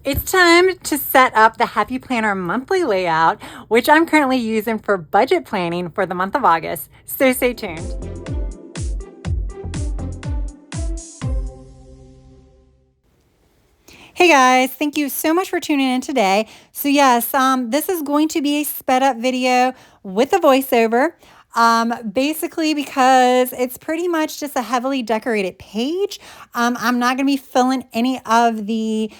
It's time to set up the Happy Planner monthly layout, which I'm currently using for budget planning for the month of August. So stay tuned. Hey guys, thank you so much for tuning in today. So yes, this is going to be a sped up video with a voiceover. Basically because it's pretty much just a heavily decorated page. I'm not going to be filling any of the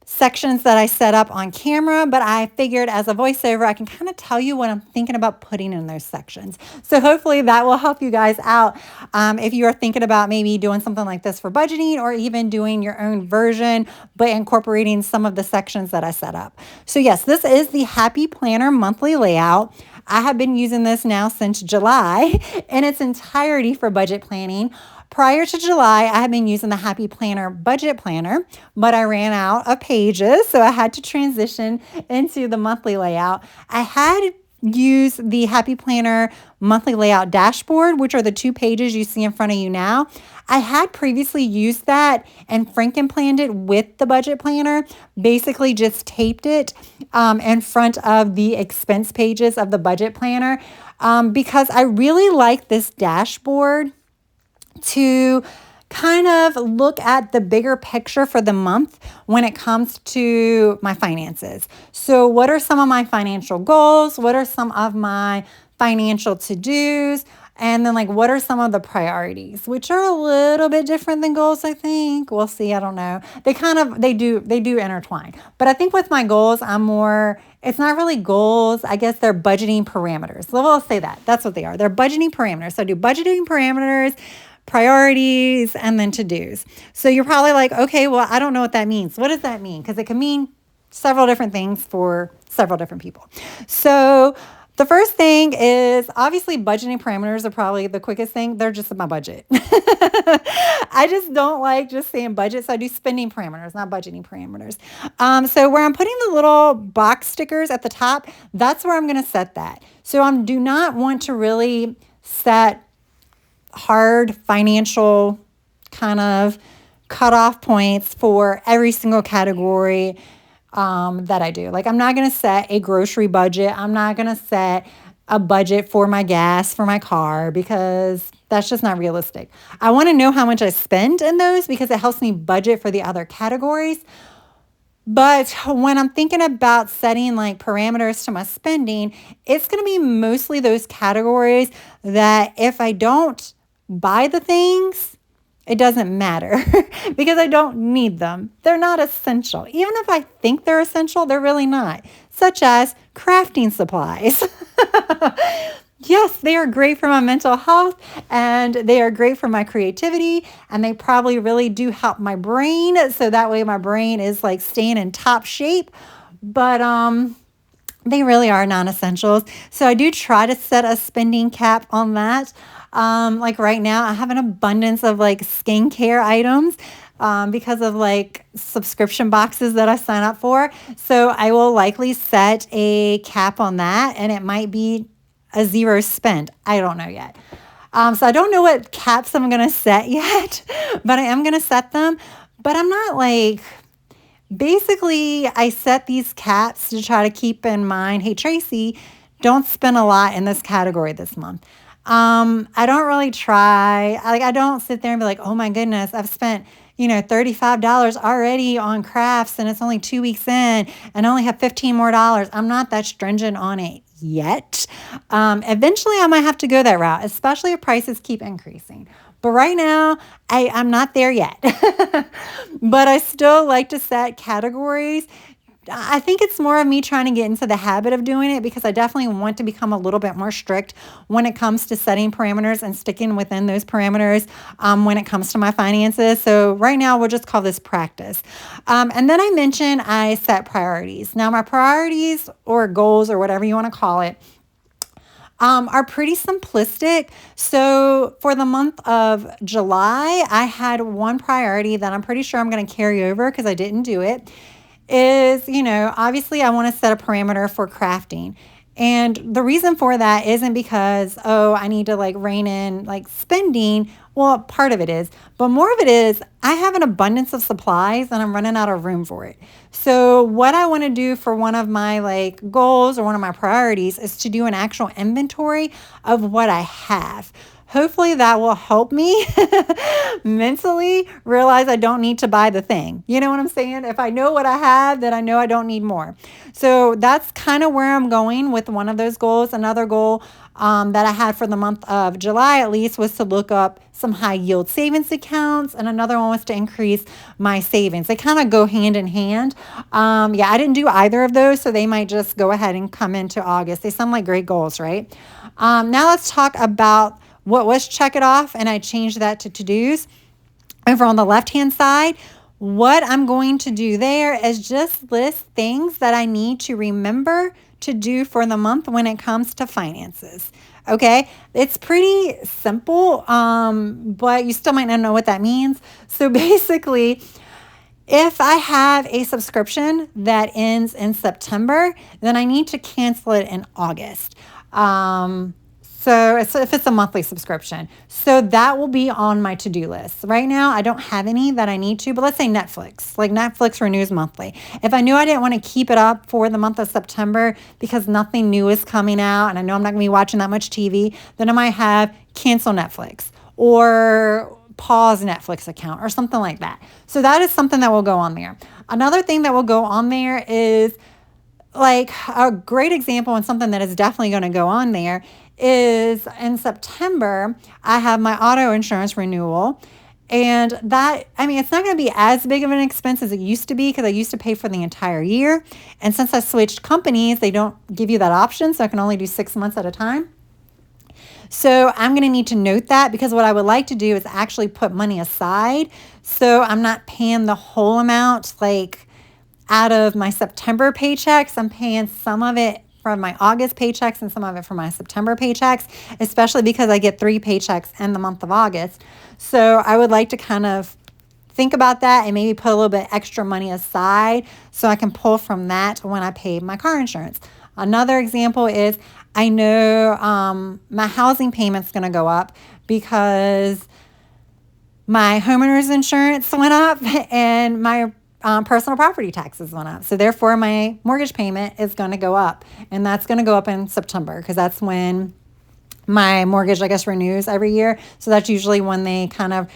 sections that I set up on camera, but I figured as a voiceover, I can kind of tell you what I'm thinking about putting in those sections. So hopefully that will help you guys out if you are thinking about maybe doing something like this for budgeting or even doing your own version, but incorporating some of the sections that I set up. So yes, this is the Happy Planner monthly layout. I have been using this now since July in its entirety for budget planning. Prior to July, I had been using the Happy Planner budget planner, but I ran out of pages, so I had to transition into the monthly layout. I had used the Happy Planner monthly layout dashboard, which are the 2 pages you see in front of you now. I had previously used that and Franken-planned it with the budget planner, basically just taped it in front of the expense pages of the budget planner because I really like this dashboard to kind of look at the bigger picture for the month when it comes to my finances. So what are some of my financial goals? What are some of my financial to-dos? And then what are some of the priorities, which are a little bit different than goals, I think. We'll see. I don't know. They do intertwine. But I think with my goals, it's not really goals. I guess they're budgeting parameters. So we'll say that. That's what they are. They're budgeting parameters. So I do budgeting parameters, priorities, and then to-dos. So you're probably like, okay, well, I don't know what that means. What does that mean? Because it can mean several different things for several different people. So the first thing is obviously budgeting parameters are probably the quickest thing. They're just my budget. I just don't like just saying budget. So I do spending parameters, not budgeting parameters. So where I'm putting the little box stickers at the top, that's where I'm going to set that. So I do not want to really set hard financial kind of cutoff points for every single category that I do. I'm not going to set a grocery budget. I'm not going to set a budget for my gas for my car because that's just not realistic. I want to know how much I spend in those because it helps me budget for the other categories. But when I'm thinking about setting parameters to my spending, it's going to be mostly those categories that if I don't buy the things, it doesn't matter because I don't need them. They're not essential. Even if I think they're essential, they're really not, such as crafting supplies. Yes, they are great for my mental health and they are great for my creativity and they probably really do help my brain. So that way my brain is staying in top shape. But they really are non-essentials. So I do try to set a spending cap on that. Right now I have an abundance of skincare items because of subscription boxes that I sign up for. So I will likely set a cap on that and it might be a 0 spend. I don't know yet. So I don't know what caps I'm going to set yet, but I am going to set them. But I'm not basically I set these caps to try to keep in mind, hey, Tracy, don't spend a lot in this category this month. I don't really try. I don't sit there and be like, oh my goodness, I've spent, $35 already on crafts and it's only 2 weeks in and I only have $15 more. I'm not that stringent on it yet. Eventually I might have to go that route, especially if prices keep increasing. But right now, I'm not there yet. But I still like to set categories. I think it's more of me trying to get into the habit of doing it because I definitely want to become a little bit more strict when it comes to setting parameters and sticking within those parameters when it comes to my finances. So right now, we'll just call this practice. And then I mentioned I set priorities. Now, my priorities or goals or whatever you want to call it are pretty simplistic. So for the month of July, I had one priority that I'm pretty sure I'm going to carry over because I didn't do it. Is, obviously I want to set a parameter for crafting. And the reason for that isn't because, oh, I need to like rein in like spending. Well, part of it is, but more of it is I have an abundance of supplies and I'm running out of room for it. So, what I want to do for one of my like goals or one of my priorities is to do an actual inventory of what I have. Hopefully that will help me mentally realize I don't need to buy the thing. You know what I'm saying? If I know what I have, then I know I don't need more. So that's kind of where I'm going with one of those goals. Another goal that I had for the month of July, at least, was to look up some high yield savings accounts. And another one was to increase my savings. They kind of go hand in hand. Yeah, I didn't do either of those, so they might just go ahead and come into August. They sound like great goals, right? Now let's talk about what was check it off, and I changed that to to-dos. Over on the left-hand side, what I'm going to do there is just list things that I need to remember to do for the month when it comes to finances. Okay, it's pretty simple, but you still might not know what that means. So basically, if I have a subscription that ends in September, then I need to cancel it in August. So if it's a monthly subscription. So that will be on my to-do list. Right now, I don't have any that I need to, but let's say Netflix. Like Netflix renews monthly. If I knew I didn't want to keep it up for the month of September because nothing new is coming out and I know I'm not going to be watching that much TV, then I might have cancel Netflix or pause Netflix account or something like that. So that is something that will go on there. Another thing that will go on there is like a great example and something that is definitely going to go on there is in September, I have my auto insurance renewal. And that, I mean, it's not going to be as big of an expense as it used to be because I used to pay for the entire year. And since I switched companies, they don't give you that option. So I can only do 6 months at a time. So I'm going to need to note that because what I would like to do is actually put money aside. So I'm not paying the whole amount like out of my September paychecks. I'm paying some of it from my August paychecks and some of it from my September paychecks, especially because I get 3 paychecks in the month of August. So I would like to kind of think about that and maybe put a little bit extra money aside so I can pull from that when I pay my car insurance. Another example is I know my housing payment's going to go up because my homeowner's insurance went up and my personal property taxes went up. So therefore, my mortgage payment is going to go up. And that's going to go up in September because that's when my mortgage, I guess, renews every year. So that's usually when they kind of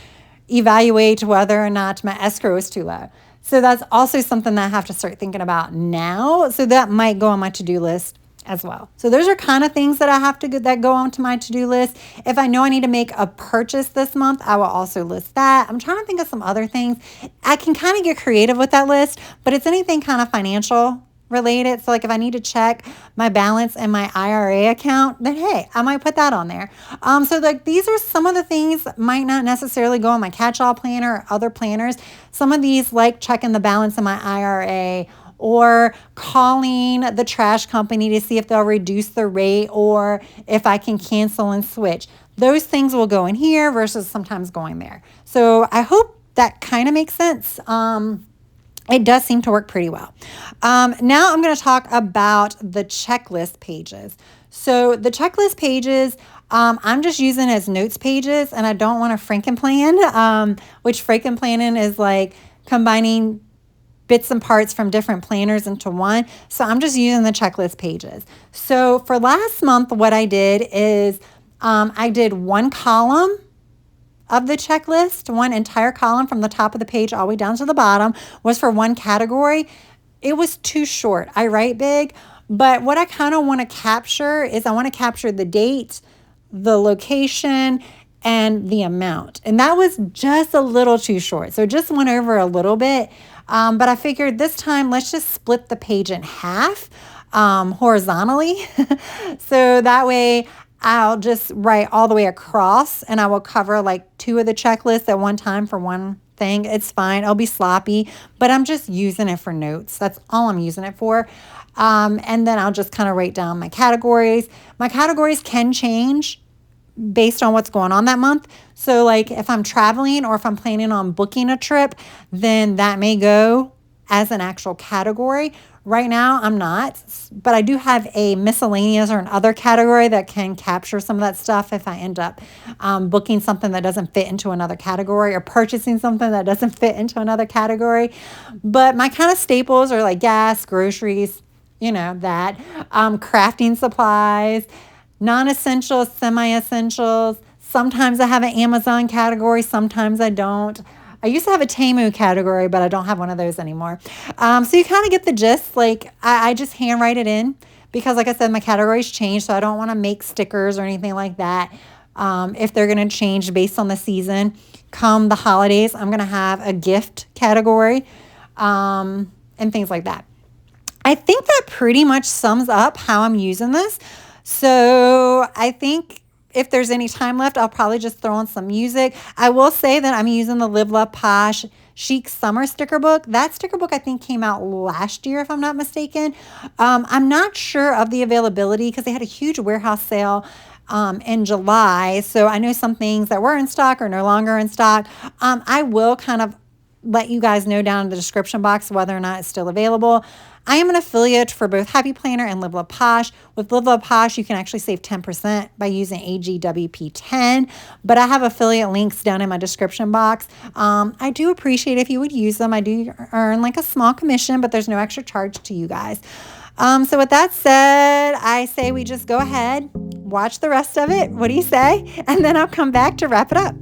evaluate whether or not my escrow is too low. So that's also something that I have to start thinking about now. So that might go on my to-do list as well. So those are kind of things that I have to that go onto my to-do list. If I know I need to make a purchase this month, I will also list that. I'm trying to think of some other things. I can kind of get creative with that list, but it's anything kind of financial related. So like if I need to check my balance in my IRA account, then hey, I might put that on there. So like these are some of the things that might not necessarily go on my catch-all planner or other planners. Some of these like checking the balance in my IRA or calling the trash company to see if they'll reduce the rate or if I can cancel and switch. Those things will go in here versus sometimes going there. So I hope that kind of makes sense. It does seem to work pretty well. Now I'm going to talk about the checklist pages. So the checklist pages, I'm just using as notes pages, and I don't want to Frankenplan, which Frankenplanning is like combining bits and parts from different planners into one. So I'm just using the checklist pages. So for last month, what I did is I did one column of the checklist, one entire column from the top of the page all the way down to the bottom was for one category. It was too short. I write big, but what I kind of want to capture is I want to capture the date, the location, and the amount. And that was just a little too short. So it just went over a little bit. But I figured this time, let's just split the page in half horizontally. So that way I'll just write all the way across and I will cover like 2 of the checklists at one time for one thing. It's fine. It'll be sloppy, but I'm just using it for notes. That's all I'm using it for. And then I'll just kind of write down my categories. My categories can change based on what's going on that month. So like if I'm traveling or if I'm planning on booking a trip, then that may go as an actual category. Right now, I'm not, but I do have a miscellaneous or an other category that can capture some of that stuff if I end up booking something that doesn't fit into another category or purchasing something that doesn't fit into another category. But my kind of staples are like gas, groceries, you know, that, crafting supplies, non-essentials, semi-essentials. Sometimes I have an Amazon category, sometimes I don't. I used to have a Temu category, but I don't have one of those anymore. So you kind of get the gist. Like I just handwrite it in because, like I said, my categories change, so I don't want to make stickers or anything like that. If they're going to change based on the season, come the holidays, I'm going to have a gift category, and things like that. I think that pretty much sums up how I'm using this. So I think if there's any time left, I'll probably just throw on some music. I will say that I'm using the Live Love Posh Chic Summer sticker book. That sticker book I think came out last year, if I'm not mistaken. I'm not sure of the availability because they had a huge warehouse sale in July. So I know some things that were in stock are no longer in stock. I will kind of let you guys know down in the description box whether or not it's still available. I am an affiliate for both Happy Planner and Live Love Posh. With Live Love Posh, you can actually save 10% by using AGWP10, but I have affiliate links down in my description box. I do appreciate if you would use them. I do earn like a small commission, but there's no extra charge to you guys. So with that said, I say we just go ahead, watch the rest of it. What do you say? And then I'll come back to wrap it up.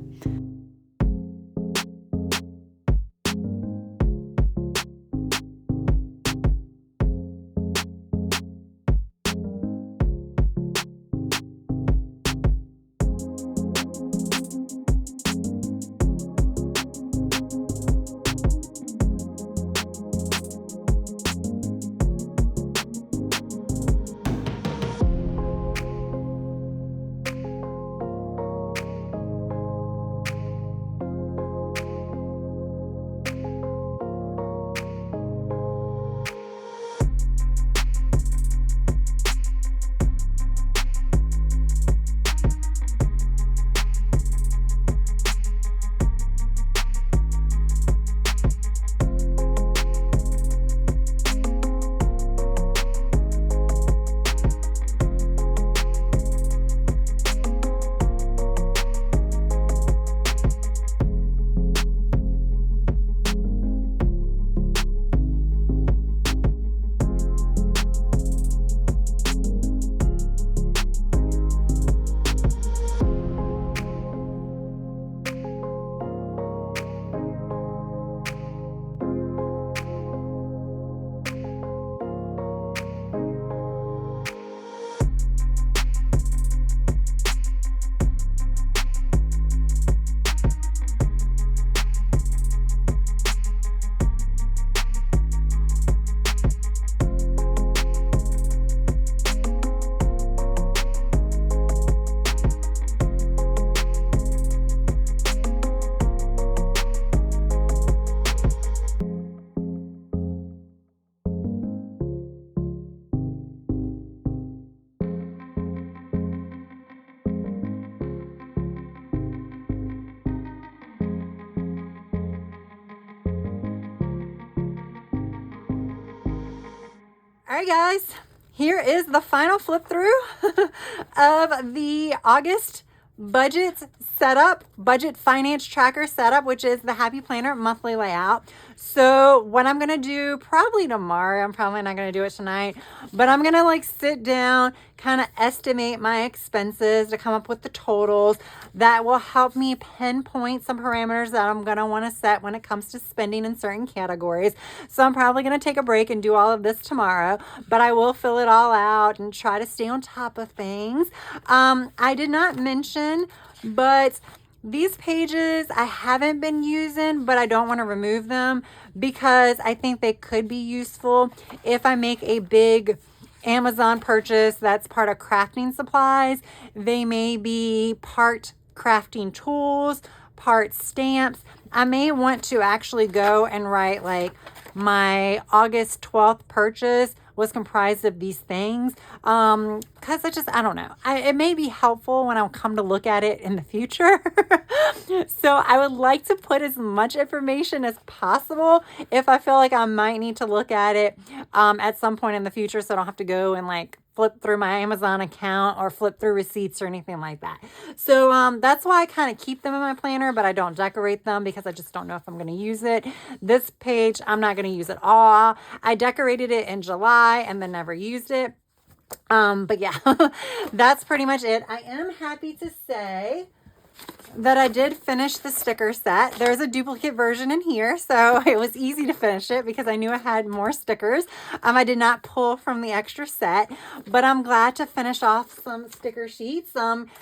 All right, guys, here is the final flip through of the August budget setup, budget finance tracker setup, which is the Happy Planner monthly layout. So what I'm going to do probably tomorrow, I'm probably not going to do it tonight, but I'm going to like sit down, kind of estimate my expenses to come up with the totals that will help me pinpoint some parameters that I'm going to want to set when it comes to spending in certain categories. So I'm probably going to take a break and do all of this tomorrow, but I will fill it all out and try to stay on top of things. I did not mention, but these pages I haven't been using, but I don't want to remove them because I think they could be useful if I make a big Amazon purchase that's part of crafting supplies. They may be part crafting tools, part stamps. I may want to actually go and write like my August 12th purchase was comprised of these things. Because I don't know. It may be helpful when I come to look at it in the future. So I would like to put as much information as possible if I feel like I might need to look at it at some point in the future, so I don't have to go and like flip through my Amazon account or flip through receipts or anything like that. So that's why I kind of keep them in my planner, but I don't decorate them because I just don't know if I'm going to use it. This page, I'm not going to use at all. I decorated it in July and then never used it. But yeah, that's pretty much it. I am happy to say that I did finish the sticker set. There's a duplicate version in here, so it was easy to finish it because I knew I had more stickers. I did not pull from the extra set, but I'm glad to finish off some sticker sheets.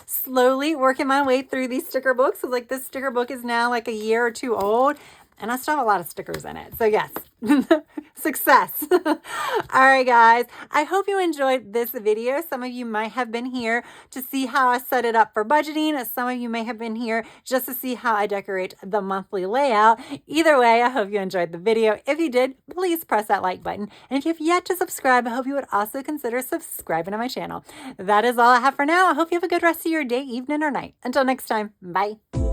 Slowly working my way through these sticker books. So like this sticker book is now like a year or two old, and I still have a lot of stickers in it. So yes, success. All right, guys. I hope you enjoyed this video. Some of you might have been here to see how I set it up for budgeting. Some of you may have been here just to see how I decorate the monthly layout. Either way, I hope you enjoyed the video. If you did, please press that like button. And if you have yet to subscribe, I hope you would also consider subscribing to my channel. That is all I have for now. I hope you have a good rest of your day, evening, or night. Until next time, bye.